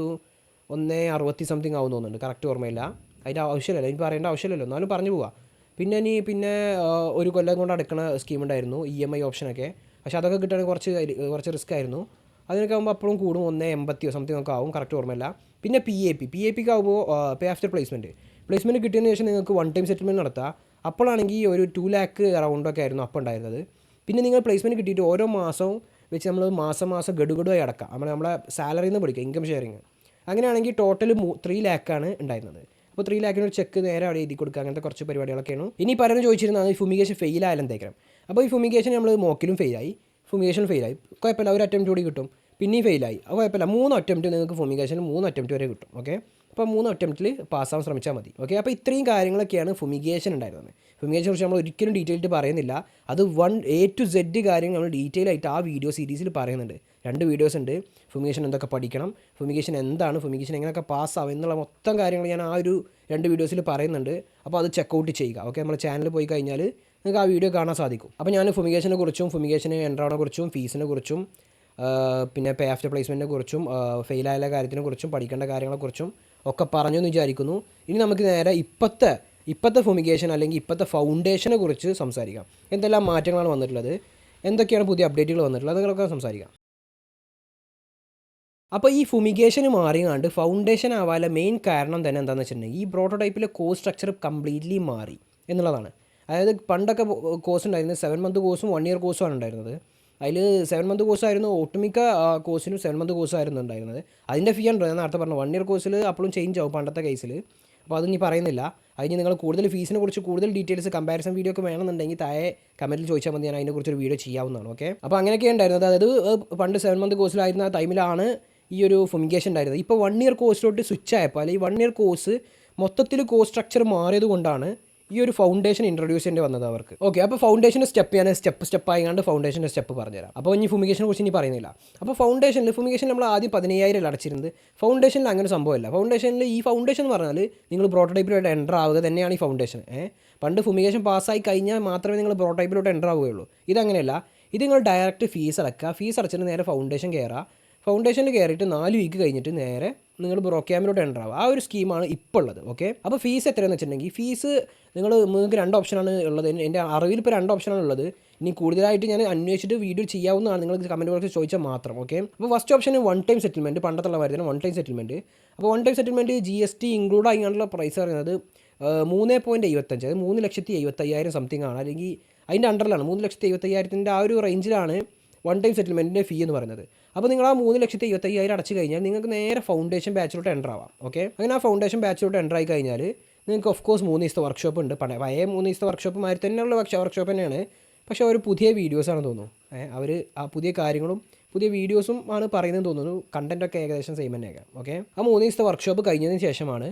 1.60 സംതിങ് ആവും തോന്നുന്നുണ്ട്, കറക്റ്റ് ഓർമ്മയില്ല. അതിൻ്റെ ആവശ്യമില്ലല്ലോ, എനിക്ക് പറയേണ്ട ആവശ്യമില്ലല്ലോ, എന്നാലും പറഞ്ഞു പോവാം. പിന്നെ 1 കൊല്ലം കൊണ്ട് അടയ്ക്കണ സ്കീം ഉണ്ടായിരുന്നു, EMI ഓപ്ഷനൊക്കെ. പക്ഷേ അതൊക്കെ കിട്ടുകയാണെങ്കിൽ കുറച്ച് റിസ്ക് ആയിരുന്നു. അതിനൊക്കെ ആകുമ്പോൾ അപ്പോഴും കൂടും, 1.80 സംതിങ് ഒക്കെ ആവും, കറക്റ്റ് ഓർമ്മയില്ല. പിന്നെ PAPക്ക് ആകുമ്പോൾ പേ ആഫ്റ്റർ പ്ലേസ്മെൻറ്റ് കിട്ടിയതിന് ശേഷം നിങ്ങൾക്ക് 1 ടൈം സെറ്റിൽമെൻറ്റ് നടത്താം. അപ്പോഴാണെങ്കിൽ ഒരു 2 lakh അറൗണ്ടൊക്കെ ആയിരുന്നു അപ്പോൾ ഉണ്ടായിരുന്നത്. പിന്നെ നിങ്ങൾ പ്ലേസ്മെൻറ്റ് കിട്ടിയിട്ട് ഓരോ മാസവും വെച്ച് നമ്മൾ മാസം ഗഡുഗഡുവായി അടക്കാം. നമ്മളെ സാലറിയിൽ നിന്ന് പഠിക്കുക, ഇൻകം ഷെയറിങ്. അങ്ങനെയാണെങ്കിൽ ടോട്ടൽ 3 lakh ആണ് ഉണ്ടായിരുന്നത്. അപ്പോൾ 3 lakhന് ഒരു ചെക്ക് നേരെ അവിടെ എഴുതി കൊടുക്കുക. അങ്ങനത്തെ കുറച്ച് പരിപാടികളൊക്കെയാണ്. ഇനി പലരും ചോദിച്ചിരുന്നത് ഈ ഫുമിഗേഷൻ ഫെയിലായാലും എന്തേക്കണം. അപ്പോൾ ഈ ഫുമിഗേഷൻ നമ്മൾ മോക്കിലും ഫെയിലായി, ഫുമിഗേഷൻ ഫെയിലായി, കുഴപ്പമില്ല, ഒരു അറ്റംപ്റ്റ് കൂടി കിട്ടും. പിന്നെയും ഫെയിലായി, അത് കുഴപ്പമില്ല, 3 അറ്റംപ്റ്റ് നിങ്ങൾക്ക് ഫുമിഗേഷന് 3 അറ്റംപ്റ്റ് വരെ കിട്ടും. ഓക്കെ, അപ്പോൾ 3 അറ്റംപ്റ്റിൽ പാസ്സാവാൻ ശ്രമിച്ചാൽ മതി. ഓക്കെ, അപ്പോൾ ഇത്രയും കാര്യങ്ങളൊക്കെയാണ് ഫുമിഗേഷൻ ഉണ്ടായിരുന്നത്. ഫുമിഗേഷനെ കുറിച്ച് നമ്മൾ ഒരിക്കലും ഡീറ്റെയിൽഡ് പറയുന്നില്ല. അത് A to Z കാര്യങ്ങൾ നമ്മൾ ഡീറ്റെയിൽ ആയിട്ട് ആ വീഡിയോ സീരീസിൽ പറയുന്നുണ്ട്. 2 വീഡിയോസ് ഉണ്ട്. ഫുമിഗേഷൻ എന്തൊക്കെ പഠിക്കണം, ഫുമിഗേഷൻ എന്താണ്, ഫുമിഗേഷൻ എങ്ങനെയൊക്കെ പാസ്സാവും എന്നുള്ള മൊത്തം കാര്യങ്ങൾ ഞാൻ ആ ഒരു 2 വീഡിയോസിൽ പറയുന്നുണ്ട്. അപ്പോൾ അത് ചെക്കൗട്ട് ചെയ്യുക. ഓക്കെ, നമ്മുടെ ചാനൽ പോയി കഴിഞ്ഞാൽ നിങ്ങൾക്ക് ആ വീഡിയോ കാണാൻ സാധിക്കും. അപ്പോൾ ഞാൻ ഫുമിഗേഷനെ കുറിച്ചും ഫുമിഗേഷന് എൻ്റർ കുറിച്ചും ഫീസിനെ കുറിച്ചും പിന്നെ പേ ആഫ്റ്റർ പ്ലേസ്മെൻറ്റിനെ കുറിച്ചും ഫെയിലായ കാര്യത്തിനെ കുറിച്ചും പഠിക്കേണ്ട കാര്യങ്ങളെക്കുറിച്ചും ഒക്കെ പറഞ്ഞു എന്ന് വിചാരിക്കുന്നു. ഇനി നമുക്ക് നേരെ ഇപ്പോഴത്തെ ഫുമിഗേഷൻ അല്ലെങ്കിൽ ഇപ്പോഴത്തെ ഫൗണ്ടേഷനെ കുറിച്ച് സംസാരിക്കാം. എന്തെല്ലാം മാറ്റങ്ങളാണ് വന്നിട്ടുള്ളത്, എന്തൊക്കെയാണ് പുതിയ അപ്ഡേറ്റുകൾ വന്നിട്ടുള്ളത്, അതൊക്കെ സംസാരിക്കാം. അപ്പോൾ ഈ ഫുമിഗേഷൻ മാറിയാണ്ട് ഫൗണ്ടേഷൻ ആവാനുള്ള മെയിൻ കാരണം തന്നെ എന്താണെന്ന് വെച്ചിട്ടുണ്ടെങ്കിൽ ഈ പ്രോട്ടോടൈപ്പിലെ കോഴ്സ് സ്ട്രക്ചർ കംപ്ലീറ്റ്ലി മാറി എന്നുള്ളതാണ്. അതായത് പണ്ടൊക്കെ കോഴ്സ് ഉണ്ടായിരുന്നത് 7 month കോഴ്സും 1 year കോഴ്സുമാണ് ഉണ്ടായിരുന്നത്. അതിൽ 7 month കോഴ്സായിരുന്നു ഒട്ടുമിക്ക കോഴ്സിനും 7 month കോഴ്സായിരുന്നു ഉണ്ടായിരുന്നത്. അതിൻ്റെ ഫീ ഉണ്ട്, ഞാൻ നേരത്തെ പറഞ്ഞു. 1 year കോഴ്സിൽ അപ്പോഴും ചേഞ്ച് ആവും പണ്ടത്തെ കേസിൽ. അപ്പോൾ അത് ഇനി പറയുന്നില്ല. അതിന് നിങ്ങൾ കൂടുതൽ ഫീസിനെ കുറിച്ച് കൂടുതൽ ഡീറ്റെയിൽസ് കമ്പാരിസൺ വീഡിയോ ഒക്കെ വേണമെന്നുണ്ടെങ്കിൽ താഴെ കമൻറ്റിൽ ചോദിച്ചാൽ മതി, ഞാൻ അതിനെക്കുറിച്ചൊരു വീഡിയോ ചെയ്യാവുന്നതാണ്. ഓക്കെ, അപ്പോൾ അങ്ങനെയൊക്കെ ഉണ്ടായിരുന്നത്. അതായത് പണ്ട് 7 month കോഴ്സിലായിരുന്ന ടൈമിലാണ് ഈ ഒരു ഫുമിഗേഷൻ ഉണ്ടായിരുന്നത്. ഇപ്പോൾ 1 year കോഴ്സിലോട്ട് സ്വിച്ച് ആയപ്പോൾ അല്ലെങ്കിൽ 1 year കോഴ്സ് മൊത്തത്തിൽ കോഴ്സ് സ്ട്രക്ചർ മാറിയത് കൊണ്ടാണ് ഈ ഒരു ഫൗണ്ടേഷൻ ഇൻട്രൊഡ്യൂസ് ചെയ്യേണ്ടി വന്നത് അവർക്ക്. ഓക്കെ, അപ്പോൾ ഫൗണ്ടേഷൻ്റെ സ്റ്റെപ്പ് ഞാൻ സ്റ്റെപ്പ് ആയിക്കാണ്ട് ഫൗണ്ടേഷൻ്റെ സ്റ്റെപ്പ് പറഞ്ഞുതരാം. അപ്പോൾ ഇനി ഫുമിഗേഷനെ കുറിച്ച് ഇനി പറയുന്നില്ല. അപ്പോൾ ഫുമിഗേഷൻ നമ്മൾ ആദ്യം 15,000 അടച്ചിരുന്നത്. ഫൗണ്ടേഷനിൽ അങ്ങനെ സംഭവമല്ല. ഈ ഫൗണ്ടേഷൻ എന്ന് പറഞ്ഞാൽ നിങ്ങൾ പ്രോട്ടോടൈപ്പിലോട്ട് എൻ്റർ ആവുക തന്നെയാണ് ഈ ഫൗണ്ടേഷൻ. പണ്ട് ഫുമിഗേഷൻ പാസ്സായി കഴിഞ്ഞാൽ മാത്രമേ നിങ്ങൾ പ്രോട്ടോടൈപ്പിലോട്ട് എൻ്റർ ആവുകയുള്ളൂ. ഇതങ്ങനെയല്ല. ഇത് നിങ്ങൾ ഡയറക്റ്റ് ഫീസ് അടക്കുക. ഫീസ് അടച്ചിട്ട് നേരെ ഫൗണ്ടേഷൻ കയറുക. ഫൗണ്ടേഷനിൽ കയറിയിട്ട് 4 വീക്ക് കഴിഞ്ഞിട്ട് നേരെ നിങ്ങൾ പ്രോഗ്രാമിലോട്ട് എൻ്റർ ആവുക. ആ ഒരു സ്കീമാണ് ഇപ്പോൾ ഉള്ളത്. ഓക്കെ, അപ്പോൾ ഫീസ് എത്രയാണെന്ന് വെച്ചിട്ടുണ്ടെങ്കിൽ നിങ്ങൾക്ക് 2 ഓപ്ഷനാണ് ഉള്ളത്. എൻ്റെ അറിവിൽ ഇപ്പോൾ 2 ഓപ്ഷനാണ് ഉള്ളത്. ഇനി കൂടുതലായിട്ട് ഞാൻ അന്വേഷിച്ചിട്ട് വീഡിയോ ചെയ്യാവുന്നതാണ്, നിങ്ങൾക്ക് കമൻറ്റ് ബോക്സിൽ ചോദിച്ചാൽ മാത്രം. ഓക്കെ, അപ്പോൾ ഫസ്റ്റ് ഓപ്ഷൻ 1 ടൈം സെറ്റിൽമെൻറ്റ്, പണ്ടത്തുള്ള കാര്യത്തിന് 1 ടൈം സെറ്റിൽമെൻറ്റ്. അപ്പോൾ 1 ടൈം സെറ്റിൽമെൻറ്റ് GST ഇൻക്ലൂഡ് ആയിട്ടുള്ള പ്രൈസ് പറയുന്നത് 3.75, അതായത് 3,75,000 സംതിങ് ആണ്, അല്ലെങ്കിൽ അതിൻ്റെ അണ്ടറിലാണ്. 3,75,000 ആ ഒരു റേഞ്ചിലാണ് 1 ടൈം സെറ്റിൽമെൻറ്റിൻ്റെ ഫീ എന്ന് പറയുന്നത്. അപ്പോൾ നിങ്ങൾ ആ 3,75,000 അടച്ചു കഴിഞ്ഞാൽ നിങ്ങൾക്ക് നേരെ ഫൗണ്ടേഷൻ ബാച്ചിലോട്ട് എൻ്റർ ആവാം. ഓക്കെ, അങ്ങനെ ആ ഫൗണ്ടേഷൻ ബാച്ചിലോട്ട് എൻ്റർ ആയി കഴിഞ്ഞാൽ നിങ്ങൾക്ക് ഓഫ് കോഴ്സ് 3 ദിവസത്തെ വർക്ക്ഷോപ്പ് ഉണ്ട്. പഴയ 3 ദിവസത്തെ വർക്ക്ഷോപ്പ് മാതിരി തന്നെയുള്ള വർക്ക്ഷോപ്പ് തന്നെയാണ്. പക്ഷേ അവർ പുതിയ വീഡിയോസാണെന്ന് തോന്നുന്നു. അവർ ആ പുതിയ കാര്യങ്ങളും പുതിയ വീഡിയോസും ആണ് പറയുന്നതെന്ന് തോന്നുന്നു. കണ്ടൻറ്റൊക്കെ ഏകദേശം സെയിം തന്നെയൊക്കെ. ഓക്കെ, ആ 3 ദിവസത്തെ വർക്ക്ഷോപ്പ് കഴിഞ്ഞതിന് ശേഷമാണ്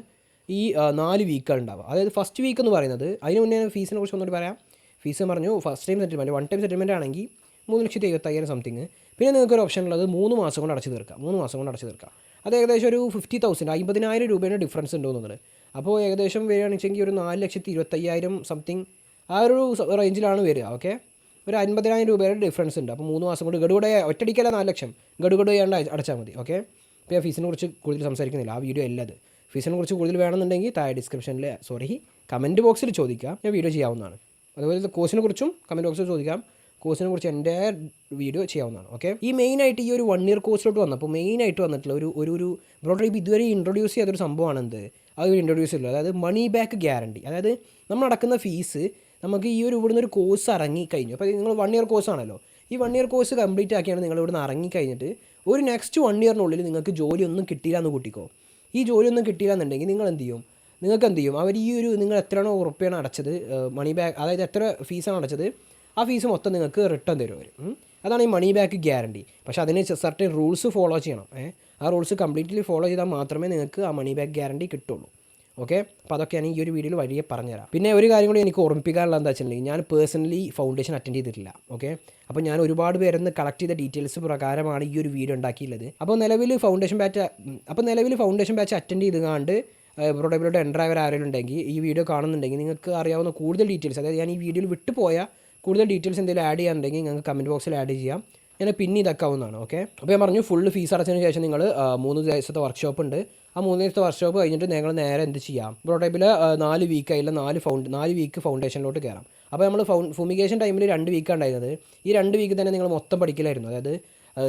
ഈ 4 വീക്കുകൾ ഉണ്ടാവുക. അതായത് ഫസ്റ്റ് വീക്ക് എന്ന് പറയുന്നത്, അതിന് മുന്നേ ഫീസിനെ കുറിച്ച് ഒന്നുകൂടി പറയാം. ഫീസ് പറഞ്ഞു first time settlement, 1 time settlement ആണെങ്കിൽ 3,75,000 സംതിങ്. പിന്നെ നിങ്ങൾക്കൊരു ഓപ്ഷൻ ഉള്ളത് 3 മാസം കൊണ്ട് അടച്ച് തീർക്കാം. 3 മാസം കൊണ്ട് അടച്ച് തീർക്കാം. അത് ഏകദേശം ഒരു 50,000 50,000 രൂപയുടെ ഡിഫറൻസ് ഉണ്ടോ എന്നുള്ളത്. അപ്പോൾ ഏകദേശം വരികയാണെന്ന് വെച്ചെങ്കിൽ ഒരു 4,25,000 സംതിങ് ആ ഒരു റേഞ്ചിലാണ് വരിക. ഓക്കെ, ഒരു 50,000 രൂപയുടെ ഡിഫറൻസ് ഉണ്ട്. അപ്പോൾ 3 മാസം കൊണ്ട് ഗഡുഗഡ ഒറ്റയടിക്കല്ല 4 ലക്ഷം ഗഡുഗഡ ചെയ്യാണ്ട് അടച്ചാൽ മതി. ഓക്കെ, ഇപ്പോൾ ഞാൻ ഫീസിനെ കുറിച്ച് കൂടുതൽ സംസാരിക്കുന്നില്ല, ആ വീഡിയോ അല്ല അത്. ഫീസിനെ കുറിച്ച് കൂടുതൽ വേണമെന്നുണ്ടെങ്കിൽ താഴെ ഡിസ്ക്രിപ്ഷനിൽ കമൻറ്റ് ബോക്സിൽ ചോദിക്കാം, ഞാൻ വീഡിയോ ചെയ്യാവുന്നതാണ്. അതുപോലെ കോഴ്സിനെ കുറിച്ചും കമൻറ്റ് ബോക്സിൽ ചോദിക്കാം, കോഴ്സിനെ കുറിച്ച് എൻ്റെ വീഡിയോ ചെയ്യാവുന്നതാണ്. ഓക്കെ, ഈ മെയിനായിട്ട് ഈ ഒരു 1 ഇയർ കോഴ്സിലോട്ട് വന്നപ്പോൾ മെയിനായിട്ട് വന്നിട്ടുള്ള ഒരു ബ്രോഡ്രൈപ്പ് ഇതുവരെ ഇൻട്രൊഡ്യൂസ് ചെയ്തൊരു സംഭവമാണ് എന്ത്, അത് ഇൻട്രൊഡ്യൂസ് ചെയ്തത്, അതായത് മണി ബാക്ക് ഗ്യാരണ്ടി. അതായത് നമ്മൾ അടക്കുന്ന ഫീസ് നമുക്ക് ഈ ഇവിടുന്ന് ഒരു കോഴ്സ് ഇറങ്ങി കഴിഞ്ഞു. അപ്പോൾ നിങ്ങൾ 1 ഇയർ കോഴ്സാണല്ലോ, ഈ 1 ഇയർ കോഴ്സ് കംപ്ലീറ്റ് ആക്കിയാണ് നിങ്ങൾ ഇവിടുന്ന് ഇറങ്ങി കഴിഞ്ഞിട്ട് ഒരു നെക്സ്റ്റ് 1 ഇയറിനുള്ളിൽ നിങ്ങൾക്ക് ജോലിയൊന്നും കിട്ടിയില്ല എന്ന് കൂട്ടിക്കോ. ഈ ജോലിയൊന്നും കിട്ടിയില്ല എന്നുണ്ടെങ്കിൽ നിങ്ങൾ എന്ത് ചെയ്യും, അവർ ഈ ഒരു നിങ്ങൾ എത്രയാണോ ഉറുപ്പിയാണ് അടച്ചത് മണി ബാക്ക്, അതായത് എത്ര ഫീസാണ് അടച്ചത് ആ ഫീസ് മൊത്തം നിങ്ങൾക്ക് റിട്ടേൺ തരും അവർ. അതാണ് ഈ മണി ബാക്ക് ഗ്യാരണ്ടി. പക്ഷേ അതിന് സർട്ടൻ റൂൾസ് ഫോളോ ചെയ്യണം. ആ റൂൾസ് കംപ്ലീറ്റ്ലി ഫോളോ ചെയ്താൽ മാത്രമേ നിങ്ങൾക്ക് ആ മണി ബാക്ക് ഗ്യാരണ്ടി കിട്ടുള്ളൂ. ഓക്കെ, അപ്പോൾ അതൊക്കെയാണ് ഈ ഒരു വീഡിയോയിൽ വഴിയെ പറഞ്ഞുതരാം. പിന്നെ ഒരു കാര്യം കൂടി എനിക്ക് ഓർമ്മിപ്പിക്കാനുള്ള എന്താ വെച്ചിട്ടുണ്ടെങ്കിൽ, ഞാൻ പേഴ്സണലി ഫൗണ്ടേഷൻ അറ്റൻഡ് ചെയ്തിട്ടില്ല. ഓക്കെ, അപ്പോൾ ഞാൻ ഒരുപാട് പേരെന്ന് കളക്ട് ചെയ്ത ഡീറ്റെയിൽസ് പ്രകാരമാണ് ഈ ഒരു വീഡിയോ ഉണ്ടാക്കിയുള്ളത്. അപ്പോൾ നിലവിൽ ഫൗണ്ടേഷൻ ബാച്ച് അറ്റൻഡ് ചെയ്തുകൊണ്ട് ബ്രോഡൈപ്പിലോട്ട് എൻ്റർ ആയവർ ആരെങ്കിലും ഉണ്ടെങ്കിൽ ഈ വീഡിയോ കാണുന്നുണ്ടെങ്കിൽ നിങ്ങൾക്ക് അറിയാവുന്ന കൂടുതൽ ഡീറ്റെയിൽസ്, അതായത് ഞാൻ ഈ വീഡിയോയിൽ വിട്ടുപോയ കൂടുതൽ ഡീറ്റെയിൽസ് എന്തെങ്കിലും ആഡ് ചെയ്യാനുണ്ടെങ്കിൽ നിങ്ങൾക്ക് കമൻറ്റ് ബോക്സിൽ ആഡ് ചെയ്യാം, ഞാൻ പിന്നെ ഇതാക്കാവുന്നതാണ്. ഓക്കെ, അപ്പോൾ ഞാൻ പറഞ്ഞു ഫുള്ള് ഫീസ് അടച്ചതിന് ശേഷം നിങ്ങൾ 3 ദിവസത്തെ വർക്ക്ഷോപ്പ് ഉണ്ട്. ആ 3 ദിവസത്തെ വർക്ക്ഷോപ്പ് കഴിഞ്ഞിട്ട് നിങ്ങൾ നേരെ എന്ത് ചെയ്യാം, ബ്രോഡൈപ്പിൽ 4 വീക്കായില്ല 4 വീക്ക് ഫൗണ്ടേഷനിലോട്ട് കയറാം. അപ്പോൾ നമ്മൾ ഫുമിഗേഷൻ ടൈമിൽ 2 വീക്കാണ് ഉണ്ടായിരുന്നത്. ഈ 2 വീക്ക് തന്നെ നിങ്ങൾ മൊത്തം പഠിക്കലായിരുന്നു. അതായത്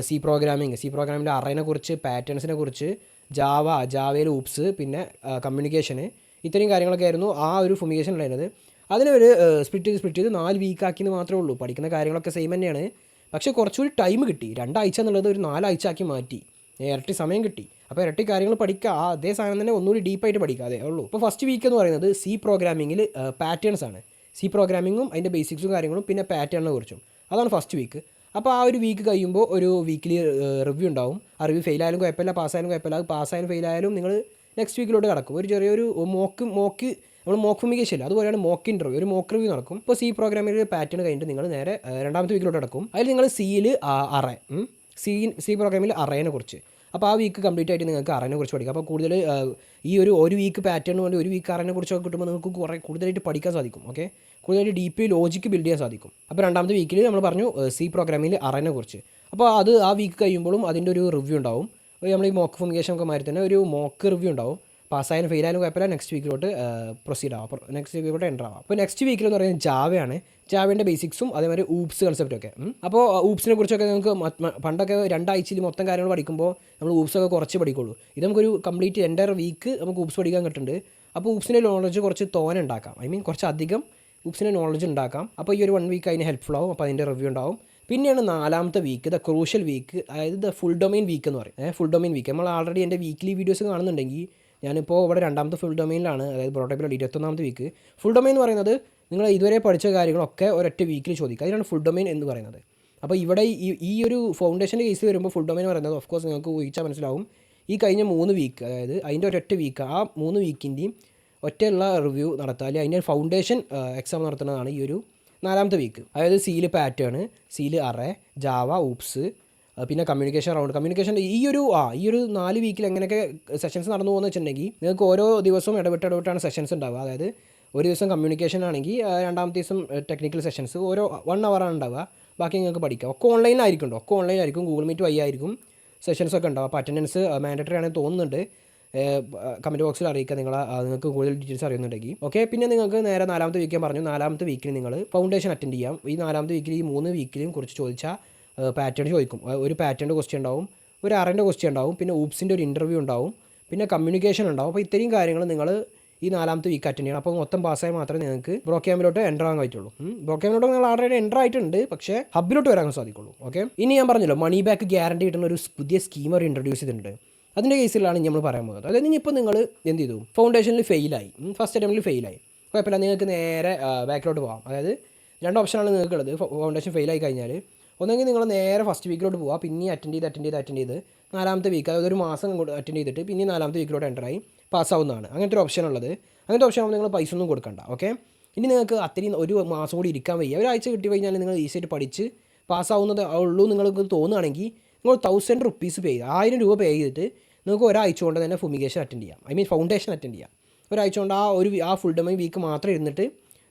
സി പ്രോഗ്രാമിൻ്റെ അറേനെ കുറിച്ച്, പാറ്റേൺസിനെ കുറിച്ച്, ജാവയിൽ ഊപ്സ്, പിന്നെ കമ്മ്യൂണിക്കേഷന്, ഇത്രയും കാര്യങ്ങളൊക്കെ ആയിരുന്നു ആ ഒരു ഫുമിഗേഷൻ ഉണ്ടായിരുന്നത്. അതിനൊരു സ്പ്ലിറ്റ് ചെയ്ത് 4 വീക്കാക്കിയെന്ന് മാത്രമേ ഉള്ളൂ. പഠിക്കുന്ന കാര്യങ്ങളൊക്കെ സെയിം തന്നെയാണ്, പക്ഷേ കുറച്ചുകൂടി ടൈം കിട്ടി. 2 ആഴ്ച എന്നുള്ളത് ഒരു 4 ആഴ്ച ആക്കി മാറ്റി, ഇരട്ടി സമയം കിട്ടി. അപ്പോൾ ഇരട്ടി കാര്യങ്ങൾ പഠിക്കുക, അതേ സാധനം തന്നെ ഒന്നുകൂടി ഡീപ്പായിട്ട് പഠിക്കുക, അതേ ഉള്ളൂ. ഇപ്പോൾ ഫസ്റ്റ് വീക്ക് എന്ന് പറയുന്നത് സി പ്രോഗ്രാമിങ്ങിൽ പാറ്റേൺസ് ആണ്. സി പ്രോഗ്രാമിങ്ങും അതിൻ്റെ ബേസിക്സും കാര്യങ്ങളും പിന്നെ പാറ്റേണിനെ കുറിച്ചും, അതാണ് ഫസ്റ്റ് വീക്ക്. അപ്പോൾ ആ ഒരു വീക്ക് കഴിയുമ്പോൾ ഒരു വീക്കിലി റിവ്യൂ ഉണ്ടാവും. ആ റിവ്യൂ ഫെയിലായാലും കുഴപ്പമില്ല, പാസ്സായാലും കുഴപ്പമില്ല. അത് പാസ്സായാലും ഫെയിലായാലും നിങ്ങൾ നെക്സ്റ്റ് വീക്കിലോട്ട് കിടക്കും. ഒരു ചെറിയൊരു നമ്മൾ മോക്ക് ഫുമിഗേഷൻ ഇല്ല, അതുപോലെയാണ് മോക്ക് ഇൻ്റർവ്യൂ, ഒരു മോക്ക് റിവ്യൂ നടക്കും. ഇപ്പോൾ സി പ്രോഗ്രാമിൽ പാറ്റേൺ കഴിഞ്ഞിട്ട് നിങ്ങൾ നേരെ രണ്ടാമത്തെ വീക്കിലോട്ട് കിടക്കും. അതിൽ നിങ്ങൾ സി പ്രോഗ്രാമിൽ അറേനെ കുറിച്ച്, അപ്പോൾ ആ വീക്ക് കംപ്ലീറ്റ് ആയിട്ട് നിങ്ങൾക്ക് അറേനെ കുറിച്ച് പഠിക്കാം. അപ്പോൾ കൂടുതൽ ഈ ഒരു വീക്ക് പാറ്റേൺ വേണ്ടി ഒരു വീക്ക് അറേനെ കുറിച്ചൊക്കെ കിട്ടുമ്പോൾ നിങ്ങൾക്ക് കൂടുതലായിട്ട് പഠിക്കാൻ സാധിക്കും. ഓക്കെ, കൂടുതലായിട്ട് ഡീപ്പ് ലോജിക്ക് ബിൽഡ് ചെയ്യാൻ സാധിക്കും. അപ്പോൾ രണ്ടാമത്തെ വീക്കിൽ നമ്മൾ പറഞ്ഞു സി പ്രോഗ്രാമിൽ അറേനെ കുറിച്ച്. അപ്പോൾ അത് ആ വീക്ക് കഴിയുമ്പോഴും അതിൻ്റെ ഒരു റിവ്യൂ ഉണ്ടാവും. നമ്മൾ ഈ മോക്ക് ഫുമിഗേഷൻ ഒക്കെ മാതിരി തന്നെ ഒരു മോക്ക് റിവ്യൂ ഉണ്ടാവും. പാസ്സായാലും ഫെയിലായാലും കുഴപ്പമില്ല, നെക്സ്റ്റ് വീക്കിലോട്ട് പ്രൊസീഡ് ആവാം, നെക്സ്റ്റ് വീക്കിലോട്ട് എൻ്റർ ആവാം. അപ്പോൾ നെക്സ്റ്റ് വീക്കിൽ എന്ന് പറയുന്നത് ജാവയാണ്. ജാവേൻ്റെ ബേസിക്സും അതേമാതിരി ഊപ്സ് കൺസെപ്റ്റൊക്കെ. അപ്പോൾ ഊപ്സിനെ കുറിച്ചൊക്കെ നിങ്ങൾക്ക് പണ്ടൊക്കെ 2 ആഴ്ചയിൽ മൊത്തം കാര്യങ്ങൾ പഠിക്കുമ്പോൾ നമ്മൾ ഊപ്സൊക്കെ കുറച്ച് പഠിക്കുള്ളൂ. ഇത് നമുക്കൊരു കംപ്ലീറ്റ് എൻ്റർ വീക്ക് നമുക്ക് ഊപ്സ് പഠിക്കാൻ കിട്ടുന്നുണ്ട്. അപ്പോൾ ഊപ്സിൻ്റെ നോളജ് കുറച്ച് തോനെ ഉണ്ടാക്കാം, കുറച്ച് അധികം ഊപ്സിൻ്റെ നോളജ് ഉണ്ടാക്കാം. അപ്പോൾ ഈ ഒരു 1 വീക്ക് അതിന് ഹെൽപ്ഫുൾ ആവും. അപ്പോൾ അതിൻ്റെ റിവ്യൂ ഉണ്ടാവും. പിന്നെയാണ് 4ാമത്തെ വീക്ക്, ദ ക്രൂഷ്യൽ വീക്ക്, അതായത് ദ ഫുൾ ഡൊമൈൻ വീക്ക് എന്ന് പറയും. ഫുൾ ഡൊമൈൻ വീക്ക് നമ്മൾ ആൾറെഡി എൻ്റെ വീക്ക്ലി വീഡിയോസ് കാണുന്നുണ്ടെങ്കിൽ, ഞാനിപ്പോൾ ഇവിടെ 2ാമത്തെ ഫുൾ ഡൊമൈനിലാണ്, അതായത് പ്രോട്ടോടൈപ്പിലുള്ള 21ാമത്തെ വീക്ക്. ഫുൾ ഡൊമൈൻ എന്ന് പറയുന്നത് നിങ്ങൾ ഇതുവരെ പഠിച്ച കാര്യങ്ങളൊക്കെ ഒരൊറ്റ വീക്കിൽ ചോദിക്കുക, അതിനാണ് ഫുൾ ഡൊമൈൻ എന്ന് പറയുന്നത്. അപ്പോൾ ഇവിടെ ഈ ഒരു ഫൗണ്ടേഷൻ്റെ കേസ് വരുമ്പോൾ ഫുൾ ഡൊമൈൻ പറയുന്നത് ഓഫ് കോഴ്സ് നിങ്ങൾക്ക് ഊഹിച്ചാൽ മനസ്സിലാവും. ഈ കഴിഞ്ഞ 3 വീക്ക്, അതായത് അതിൻ്റെ ഒരൊറ്റ വീക്ക്, ആ 3 വീക്കിൻ്റെയും ഒറ്റയുള്ള റിവ്യൂ നടത്തുക, അല്ലെങ്കിൽ അതിൻ്റെ ഫൗണ്ടേഷൻ എക്സാം നടത്തുന്നതാണ് ഈ ഒരു 4ാമത്തെ വീക്ക്. അതായത് seal pattern, seal array, Java, oops, പിന്നെ കമ്മ്യൂണിക്കേഷൻ കമ്മ്യൂണിക്കേഷൻ ഈ ഒരു 4 വീക്കിൽ എങ്ങനെയൊക്കെ സെഷൻസ് നടന്നു പോകുന്നത് വെച്ചിട്ടുണ്ടെങ്കിൽ നിങ്ങൾക്ക് ഓരോ ദിവസവും ഇടവിട്ടാണ് സെഷൻസ് ഉണ്ടാവുക. അതായത് ഒരു ദിവസം കമ്മ്യൂണിക്കേഷൻ ആണെങ്കിൽ രണ്ടാമത്തെ ദിവസം ടെക്നിക്കൽ സെഷൻസ് ഓരോ 1 അവറാണ് ഉണ്ടാവുക. ബാക്കി നിങ്ങൾക്ക് പഠിക്കാം. ഒക്കെ ഓൺലൈനായിരിക്കും, ഗൂഗിൾ മീറ്റ് വഴി ആയിരിക്കും സെഷൻസൊക്കെ ഉണ്ടാവും. അപ്പോൾ അറ്റൻഡൻസ് മാൻഡറ്ററി ആണെന്ന് തോന്നുന്നുണ്ട്. കമൻറ്റ് ബോക്സിൽ അറിയിക്കുക നിങ്ങൾക്ക് കൂടുതൽ ഡീറ്റെയിൽസ് അറിയുന്നുണ്ടെങ്കിൽ. ഓക്കെ, പിന്നെ നിങ്ങൾക്ക് നേരെ 4ാമത്തെ വീക്ക് ഞാൻ പറഞ്ഞു. 4ാമത്തെ വീക്കിൽ നിങ്ങൾ ഫൗണ്ടേഷൻ അറ്റൻഡ് ചെയ്യാം. ഈ 4ാമത്തെ വീക്കിൽ ഈ 3 വീക്കിലും കുറിച്ച് ചോദിച്ചാൽ പാറ്റേൺ ചോദിക്കും. ഒരു പാറ്റേണിൻ്റെ ക്വസ്റ്റ്യൻ ഉണ്ടാവും, ഒരു അറേൻ്റെ ക്വസ്റ്റ്യൻ ഉണ്ടാവും, പിന്നെ ഊപ്സിൻ്റെ ഒരു ഇൻ്റർവ്യൂ ഉണ്ടാവും, പിന്നെ കമ്മ്യൂണിക്കേഷൻ ഉണ്ടാവും. അപ്പോൾ ഇത്രയും കാര്യങ്ങൾ നിങ്ങൾ ഈ 4ാമത്തെ വീക്ക് അറ്റൻഡ് ചെയ്യണം. അപ്പോൾ മൊത്തം പാസ്സായി മാത്രമേ നിങ്ങൾക്ക് ബ്രോ ക്യാമ്പിലോട്ട് എൻ്റർ ആകാൻ പറ്റുള്ളൂ. ബ്രോ ക്യാമ്പിലോട്ട് നിങ്ങൾ ആൾറെഡി എൻ്റർ ആയിട്ടുണ്ട്, പക്ഷേ ഹബിലോട്ട് വരാൻ സാധിക്കുള്ളൂ. ഓക്കെ, ഇനി ഞാൻ പറഞ്ഞല്ലോ മണി ബാക്ക് ഗ്യാരണ്ടി കിട്ടുന്ന ഒരു പുതിയ സ്കീം അവർ ഇൻട്രൊഡ്യൂസ് ചെയ്തിട്ടുണ്ട്. അതിൻ്റെ കേസിലാണ് നമ്മൾ പറയാൻ പോകുന്നത്. അതായത് ഇനിയിപ്പോൾ നിങ്ങൾ എന്ത് ചെയ്തു, ഫൗണ്ടേഷനിൽ ഫെയിലായി, ഫസ്റ്റ് അറ്റംപ്റ്റിൽ ഫെയിലായി, കുഴപ്പമില്ല, നിങ്ങൾക്ക് നേരെ ബാക്കിലോട്ട് പോകാം. അതായത് 2 ഓപ്ഷനാണ് നിങ്ങൾക്കുള്ളത്. ഫൗണ്ടേഷൻ ഫെയിലായി കഴിഞ്ഞാൽ ഒന്നെങ്കിൽ നിങ്ങൾ നേരെ ഫസ്റ്റ് വീക്കിലോട്ട് പോവുക, പിന്നെ അറ്റൻഡ് ചെയ്ത് 4ാമത്തെ വീക്ക്, അതായത് ഒരു മാസം അറ്റൻഡ് ചെയ്തിട്ട് പിന്നെ 4ാമത്തെ വീക്കിലോട്ട് എൻ്ററായി പാസ്സാവുന്നതാണ്. അങ്ങനത്തെ ഒരു ഓപ്ഷൻ ഉള്ളത്. അങ്ങനത്തെ ഓപ്ഷൻ ആകുമ്പോൾ നിങ്ങൾ പൈസ ഒന്നും കൊടുക്കണ്ട. ഓക്കെ, ഇനി നിങ്ങൾക്ക് അത്രയും ഒരു മാസം കൂടി ഇരിക്കാൻ വയ്യ, ഒരാഴ്ച കിട്ടി കഴിഞ്ഞാൽ നിങ്ങൾ ഈസിയായിട്ട് പഠിച്ച് പാസ്സാവുന്നത് ഉള്ളൂ നിങ്ങൾക്ക് തോന്നുകയാണെങ്കിൽ നിങ്ങൾ 1000 rupees പേ ചെയ്ത് 1000 രൂപ പേ ചെയ്തിട്ട് നിങ്ങൾക്ക് ഒരാഴ്ച കൊണ്ട് തന്നെ ഫുമിഗേഷൻ അറ്റൻഡ് ചെയ്യാം. ഐ മീൻ ഫൗണ്ടേഷൻ അറ്റൻഡ് ചെയ്യാം. ഒരാഴ്ച കൊണ്ട് ആ ഫുൾ ഡേ വീക്ക് മാത്രം ഇരുന്നിട്ട്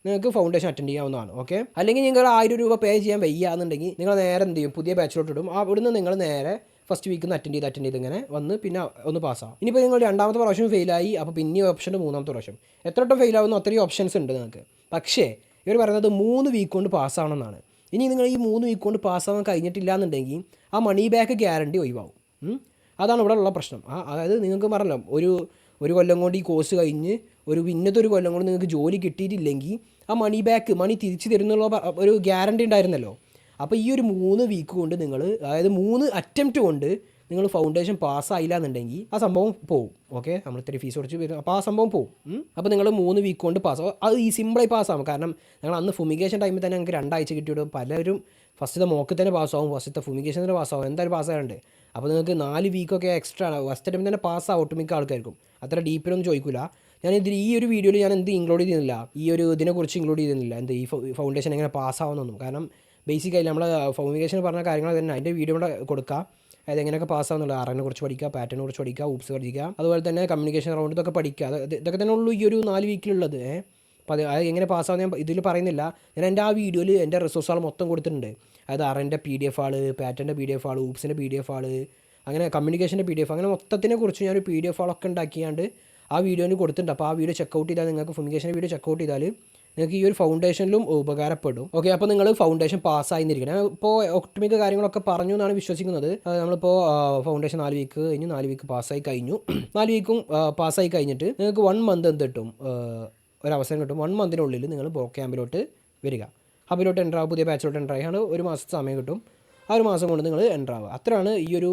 നിങ്ങൾക്ക് ഫൗണ്ടേഷൻ അറ്റൻഡ് ചെയ്യാവുന്നതാണ്. ഓക്കെ, അല്ലെങ്കിൽ നിങ്ങൾ 1000 രൂപ പേ ചെയ്യാൻ വയ്യ എന്നുണ്ടെങ്കിൽ നിങ്ങൾ നേരെ എന്ത് ചെയ്യും, പുതിയ ബാച്ചിലോട്ട് ഇടും. അവിടുന്ന് നിങ്ങൾ നേരെ ഫസ്റ്റ് വീക്കിൽ നിന്ന് അറ്റൻഡ് ചെയ്ത് ഇങ്ങനെ വന്ന് പിന്നെ ഒന്ന് പാസ്സാവും. ഇനിയിപ്പോൾ നിങ്ങൾ 2ാമത്തെ പ്രാവശ്യം ഫെയിലായി, അപ്പോൾ പിന്നെ ഓപ്ഷൻ 3ാമത്തെ പ്രാവശ്യം എത്ര വട്ടം ഫെയിലാവുന്നു അത്രയും ഓപ്ഷൻസ് ഉണ്ട് നിങ്ങൾക്ക്. പക്ഷേ ഇവർ പറയുന്നത് 3 വീക്ക് കൊണ്ട് പാസ്സാവണമെന്നാണ്. ഇനി നിങ്ങൾ ഈ 3 വീക്ക് കൊണ്ട് പാസ്സാവാൻ കഴിഞ്ഞിട്ടില്ല എന്നുണ്ടെങ്കിൽ ആ മണി ബാക്ക് ഗ്യാരണ്ടി ഒഴിവാകും. അതാണ് ഇവിടെ ഉള്ള പ്രശ്നം. അതായത് നിങ്ങൾക്ക് പറഞ്ഞല്ലോ, ഒരു കൊല്ലം കൊണ്ട് ഈ കോഴ്സ് കഴിഞ്ഞ് പിന്നത്തെ ഒരു കൊല്ലം കൊണ്ട് നിങ്ങൾക്ക് ജോലി കിട്ടിയിട്ടില്ലെങ്കിൽ ആ മണി തിരിച്ച് തരുന്നുള്ള ഒരു ഗ്യാരണ്ടി ഉണ്ടായിരുന്നല്ലോ. അപ്പോൾ ഈ ഒരു 3 വീക്ക് കൊണ്ട് നിങ്ങൾ, അതായത് 3 അറ്റംപ്റ്റ് കൊണ്ട് നിങ്ങൾ ഫൗണ്ടേഷൻ പാസ്സായില്ല എന്നുണ്ടെങ്കിൽ ആ സംഭവം പോവും. ഓക്കെ, നമ്മൾ ഇത്തിരി ഫീസ് കൊടുത്ത് വരും, അപ്പോൾ ആ സംഭവം പോവും. അപ്പോൾ നിങ്ങൾ 3 വീക്ക് കൊണ്ട് പാസ്സാവും. അത് സിമ്പിളായി പാസ്സാവും. കാരണം ഞങ്ങൾ അന്ന് ഫുമിഗേഷൻ ടൈമിൽ തന്നെ ഞങ്ങൾക്ക് 2 ആഴ്ച കിട്ടിയിട്ട് പലരും ഫസ്റ്റത്തെ മോക്ക് തന്നെ പാസ്സാവും, ഫസ്റ്റത്തെ ഫുമിഗേഷൻ തന്നെ പാസ്സാവും, എന്തായാലും പാസ്സാകുന്നുണ്ട്. അപ്പോൾ നിങ്ങൾക്ക് 4 വീക്കൊക്കെ എക്സ്ട്രാ ആണ്. ഫസ്റ്റ് ടൈമിൽ തന്നെ പാസ്സാവും ഒട്ടുമിക്ക ആൾക്കാർക്കും. അത്ര ഡീപ്പിലൊന്നും ചോദിക്കില്ല. ഈ ഒരു വീഡിയോയിൽ ഞാൻ എന്ത് ഇൻക്ലൂഡ് ചെയ്യുന്നില്ല, ഈ ഒരു ഇതിനെക്കുറിച്ച് ഇൻക്ലൂഡ് ചെയ്യുന്നില്ല, ഈ ഫൗണ്ടേഷൻ എങ്ങനെ പാസ്സാവുന്നൊന്നും. കാരണം ബേസിക്കായി നമ്മൾ ഫൗമിഗേഷൻ പറഞ്ഞ കാര്യങ്ങൾ തന്നെ അതിൻ്റെ വീഡിയോ കൂടെ കൊടുക്കുക. അതായത് എങ്ങനെയൊക്കെ പാസ്സാവുന്നുള്ളത്, ആറിനെ കുറിച്ച് പഠിക്കുക, പാറ്റേണിനെ കുറിച്ച് പഠിക്കുക, ഊപ്സ് പഠിക്കുക, അതുപോലെ തന്നെ കമ്മ്യൂണിക്കേഷൻ റൗണ്ട് ഇതൊക്കെ പഠിക്കുക. ഇതൊക്കെ തന്നെ ഉള്ളൂ ഈ ഒരു 4 വീക്കിലുള്ളത്. അപ്പോൾ അത് എങ്ങനെ പാസ്സാവുന്ന ഞാൻ ഇതിൽ പറയുന്നില്ല. ഞാൻ എൻ്റെ ആ വീഡിയോയിൽ എൻ്റെ റിസോഴ്സുകൾ മൊത്തം കൊടുത്തിട്ടുണ്ട്. അതായത് ആറിൻ്റെ PDF ആൾ, പാറ്റേണിൻ്റെ PDF ആൾ, ഊപ്സിൻ്റെ PDF ആൾ, അങ്ങനെ കമ്മ്യൂണിക്കേഷൻ്റെ PDF, അങ്ങനെ മൊത്തത്തിനെ കുറിച്ച് ഞാനൊരു PDF ആളൊക്കെ ഉണ്ടാക്കിയാണ്ട് ആ വീഡിയോന് കൊടുത്തിട്ടുണ്ട്. അപ്പോൾ ആ വീഡിയോ ചെക്കൗട്ട് ചെയ്താൽ നിങ്ങൾക്ക് ഫുമിഗേഷൻ്റെ വീഡിയോ ചെക്കൗട്ട് ചെയ്താൽ നിങ്ങൾക്ക് ഈ ഒരു ഫൗണ്ടേഷനിലും ഉപകാരപ്പെടും. ഓക്കെ, അപ്പോൾ നിങ്ങൾ ഫൗണ്ടേഷൻ പാസ്സായിരിക്കണം. ഇപ്പോൾ ഒട്ടുമിക്ക കാര്യങ്ങളൊക്കെ പറഞ്ഞു എന്നാണ് വിശ്വസിക്കുന്നത്. നമ്മളിപ്പോൾ ഫൗണ്ടേഷൻ 4 വീക്ക് കഴിഞ്ഞു, 4 വീക്ക് പാസ്സായി കഴിഞ്ഞു. 4 വീക്കും പാസ്സായി കഴിഞ്ഞിട്ട് നിങ്ങൾക്ക് 1 മന്ത് എന്ത് കിട്ടും, ഒരവസരം കിട്ടും. 1 മന്തിനുള്ളിൽ നിങ്ങൾ ബോക്ക് ക്യാമ്പിലോട്ട് വരിക, ഹബിലോട്ട് എൻ്റർ ആവുക, പുതിയ ബാച്ചിലോട്ട് എൻ്റർ ആയാണ് 1 മാസത്തെ സമയം കിട്ടും. ആ 1 മാസം കൊണ്ട് നിങ്ങൾ എൻ്റർ ആവുക. അത്രയാണ് ഈ ഒരു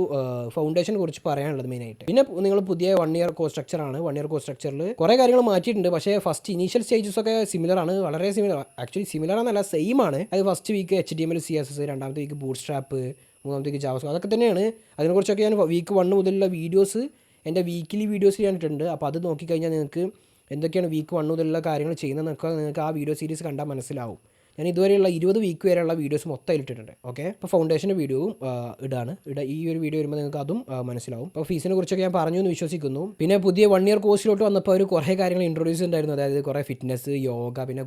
ഫൗണ്ടേഷനെ കുറിച്ച് പറയാനുള്ളത് മെയിനായിട്ട്. പിന്നെ നിങ്ങൾ പുതിയ 1 ഇയർ കോഴ്സ് സ്ട്രക്ചറാണ്. 1 ഇയർ കോഴ്സ് സ്ട്രക്ചറിൽ കുറേ കാര്യങ്ങൾ മാറ്റിയിട്ടുണ്ട്. പക്ഷേ ഫസ്റ്റ് ഇനീഷ്യൽ സ്റ്റേജസ് ഒക്കെ സിമിലറാണ്, വളരെ സിമിലർ. ആക്ച്വലി സിമിലറാണെന്നല്ല, സെയിം ആണ്. അത് ഫസ്റ്റ് വീക്ക് HTML CSS, 2ാമത്തെ വീക്ക് ബൂട്ട് സ്ട്രാപ്പ്, 3ാമത്തെ വീക്ക് ജാവാസ്ക്രിപ്റ്റ്, അതൊക്കെ തന്നെയാണ്. അതിനെക്കുറിച്ചൊക്കെ ഞാൻ വീക്ക് 1 മുതലുള്ള വീഡിയോസ് എൻ്റെ വീക്കിലി വീഡിയോസ് ഞാനിട്ടുണ്ട്. അപ്പോൾ അത് നോക്കിക്കഴിഞ്ഞാൽ നിങ്ങൾക്ക് എന്തൊക്കെയാണ് വീക്ക് 1 മുതലുള്ള കാര്യങ്ങൾ ചെയ്യുന്നതെന്നൊക്കെ നിങ്ങൾക്ക് ആ വീഡിയോ സീരീസ് കണ്ടാൽ മനസ്സിലാവും. ഞാൻ ഇതുവരെയുള്ള 20 വീക്ക് വരെയുള്ള വീഡിയോസ് മൊത്തം ഇട്ടിട്ടുണ്ട്. ഓക്കെ, അപ്പോൾ ഫൗണ്ടേഷൻ്റെ വീഡിയോയും ഈ ഒരു വീഡിയോ വരുമ്പോൾ നിങ്ങൾക്ക് അതും മനസ്സിലാവും. അപ്പോൾ ഫീസിനെ കുറിച്ചൊക്കെ ഞാൻ പറഞ്ഞു എന്ന് വിശ്വസിക്കുന്നു. പിന്നെ പുതിയ 1 ഇയർ കോഴ്സിലോട്ട് വന്നപ്പോൾ അവർ കുറേ കാര്യങ്ങൾ ഇൻട്രൊഡ്യൂസ് ഉണ്ടായിരുന്നു. അതായത് കുറേ ഫിറ്റ്നസ്, യോഗ, പിന്നെ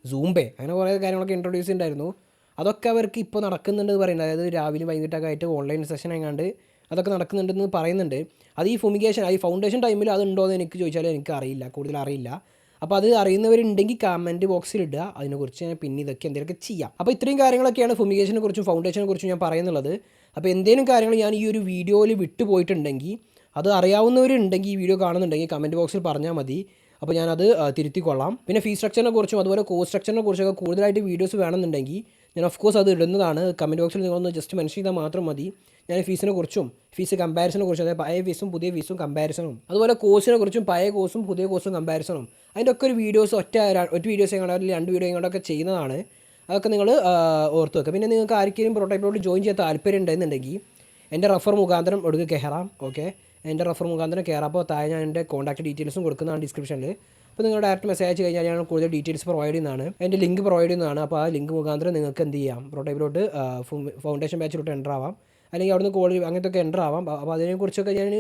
സൂംബെ അങ്ങനെ കുറേ കാര്യങ്ങളൊക്കെ ഇൻട്രൊഡ്യൂസ് ഉണ്ടായിരുന്നു. അതൊക്കെ അവർക്ക് ഇപ്പോൾ നടക്കുന്നുണ്ടെന്ന് പറയുന്നത്. അതായത് രാവിലെ വൈകിട്ടൊക്കെ ആയിട്ട് ഓൺലൈൻ സെഷൻ എങ്ങാണ്ട് അതൊക്കെ നടക്കുന്നുണ്ടെന്ന് പറയുന്നുണ്ട്. അത് ഈ ഫൗണ്ടേഷൻ ടൈമിൽ അതുണ്ടോ എന്ന് എനിക്ക് ചോദിച്ചാൽ എനിക്ക് അറിയില്ല, കൂടുതൽ അറിയില്ല. അപ്പോൾ അത് അറിയുന്നവരുണ്ടെങ്കിൽ കമൻറ്റ് ബോക്സിൽ ഇടുക. അതിനെക്കുറിച്ച് ഞാൻ പിന്നെ ഇതൊക്കെ എന്തെങ്കിലുമൊക്കെ ചെയ്യാം. അപ്പോൾ ഇത്രയും കാര്യങ്ങളൊക്കെയാണ് ഫുമിഗേഷനെ കുറിച്ചും ഫൗണ്ടേഷനെ കുറിച്ചും ഞാൻ പറയുന്നുള്ളത്. അപ്പോൾ എന്തെങ്കിലും കാര്യങ്ങൾ ഞാൻ ഈ ഒരു വീഡിയോയിൽ വിട്ടുപോയിട്ടുണ്ടെങ്കിൽ, അത് അറിയാവുന്നവരുണ്ടെങ്കിൽ, ഈ വീഡിയോ കാണുന്നുണ്ടെങ്കിൽ കമൻറ്റ് ബോക്സിൽ പറഞ്ഞാൽ മതി. അപ്പോൾ ഞാനത് തിരുത്തിക്കൊള്ളാം. പിന്നെ ഫീസ് സ്ട്രക്ചറിനെ കുറിച്ചും അതുപോലെ കോഴ്സ് സ്ട്രക്ചറിനെ കുറിച്ചൊക്കെ കൂടുതലായിട്ട് വീഡിയോസ് വേണമെന്നുണ്ടെങ്കിൽ ഞാൻ ഓഫ് കോഴ്സ് അത് ഇടുന്നതാണ്. കമൻറ്റ് ബോക്സിൽ നിങ്ങളൊന്ന് ജസ്റ്റ് മെൻഷൻ ചെയ്താൽ മാത്രം മതി. ഞാൻ ഫീസിനെ കുറിച്ചും ഫീസ് കമ്പാരിസനെ കുറിച്ചും, അതായത് പഴയ ഫീസും പുതിയ ഫീസും കമ്പാരിസണും, അതുപോലെ കോഴ്സിനെ കുറിച്ചും പഴയ കോഴ്സും പുതിയ കോഴ്സും കമ്പാരിസണും, അതിൻ്റെ ഒക്കെ ഒരു വീഡിയോസ് ഒറ്റ വീഡിയോസ് അല്ലെങ്കിൽ 2 വീഡിയോ കൊണ്ടൊക്കെ ചെയ്യുന്നതാണ്. അതൊക്കെ നിങ്ങൾ ഓർത്ത് വെക്കുക. പിന്നെ നിങ്ങൾക്ക് ആർക്കെങ്കിലും പ്രോട്ടോടൈപ്പിലോട്ട് ജോയിൻ ചെയ്യാൻ താല്പര്യം ഉണ്ടെന്നുണ്ടെങ്കിൽ എൻ്റെ റഫർ മുഖാന്തരം ഒടുക്ക് കയറാം. ഓക്കെ, എൻ്റെ റഫർ മുഖാന്തരം കയറാം. അപ്പോൾ താഴെ ഞാൻ എൻ്റെ കോൺടാക്ട് ഡീറ്റെയിൽസും കൊടുക്കുന്നതാണ് ഡിസ്ക്രിപ്ഷനിൽ. അപ്പോൾ നിങ്ങൾ ഡയറക്റ്റ് മെസ്സേജ് അയച്ച് കഴിഞ്ഞാൽ ഞാൻ കൂടുതൽ ഡീറ്റെയിൽസ് പ്രൊവൈഡ് ചെയ്യുന്നതാണ്, എൻ്റെ ലിങ്ക് പ്രൊവൈഡ് ചെയ്യുന്നതാണ്. അപ്പോൾ ആ ലിങ്ക് മുഖാന്തരം നിങ്ങൾക്ക് എന്ത് ചെയ്യാം, പ്രോട്ടോടൈപ്പിലോട്ട് ഫൗണ്ടേഷൻ ബാച്ചിലോട്ട് എൻ്റർ ആവാം, അല്ലെങ്കിൽ അവിടുന്ന് കോൾ അങ്ങനത്തെ ഒക്കെ എൻ്റർ ആവാം. അപ്പോൾ അതിനെക്കുറിച്ചൊക്കെ ഞാൻ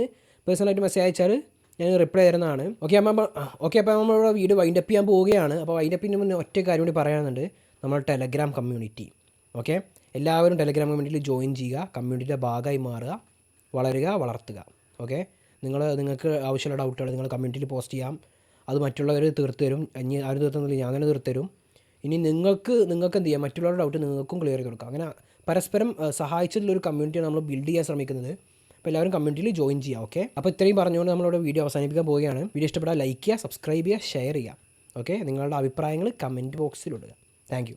പേഴ്സണലായിട്ട് മെസ്സേജ് അയച്ചാൽ ഞാൻ റിപ്ലൈ തരുന്നതാണ്. അപ്പോൾ നമ്മളിവിടെ വീഡിയോ വൈൻഡപ്പ് ചെയ്യാൻ പോവുകയാണ്. അപ്പോൾ വൈൻഡപ്പ് ചെയ്യുന്ന മുന്നേ ഒറ്റ കാര്യം കൂടി പറയാനുണ്ട്. നമ്മൾ ടെലഗ്രാം കമ്മ്യൂണിറ്റി, ഓക്കെ, എല്ലാവരും ടെലഗ്രാം കമ്മ്യൂണിറ്റിയിൽ ജോയിൻ ചെയ്യുക, കമ്മ്യൂണിറ്റിയുടെ ഭാഗമായി മാറുക, വളർത്തുക. ഓക്കെ, നിങ്ങൾക്ക് ആവശ്യമുള്ള ഡൗട്ടുകൾ നിങ്ങൾ കമ്മ്യൂണിറ്റിയിൽ പോസ്റ്റ് ചെയ്യാം. അത് മറ്റുള്ളവർ തീർത്ത് തരും. ഇനി ആരും തീർത്തുന്നില്ല, ഞാൻ തന്നെ തീർത്ത് തരും. ഇനി നിങ്ങൾക്ക് എന്ത് ചെയ്യാം, മറ്റുള്ളവരുടെ ഡൗട്ട് നിങ്ങൾക്കും ക്ലിയർ ചെയ്ത് കൊടുക്കാം. അങ്ങനെ പരസ്പരം സഹായിച്ചിട്ടുള്ളൊരു കമ്മ്യൂണിറ്റിയാണ് നമ്മൾ ബിൽഡ് ചെയ്യാൻ ശ്രമിക്കുന്നത്. അപ്പോൾ എല്ലാവരും കമ്മ്യൂണിറ്റിയിൽ ജോയിൻ ചെയ്യുക. ഓക്കെ, അപ്പോൾ ഇത്രയും പറഞ്ഞുകൊണ്ട് നമ്മളിവിടെ വീഡിയോ അവസാനിപ്പിക്കാൻ പോവുകയാണ്. വീഡിയോ ഇഷ്ടപ്പെട്ടാൽ ലൈക്ക് ചെയ്യുക, സബ്സ്ക്രൈബ് ചെയ്യുക, ഷെയർ ചെയ്യുക. ഓക്കെ, നിങ്ങളുടെ അഭിപ്രായങ്ങൾ കമൻറ്റ് ബോക്സിൽ ഇടുക. Thank you.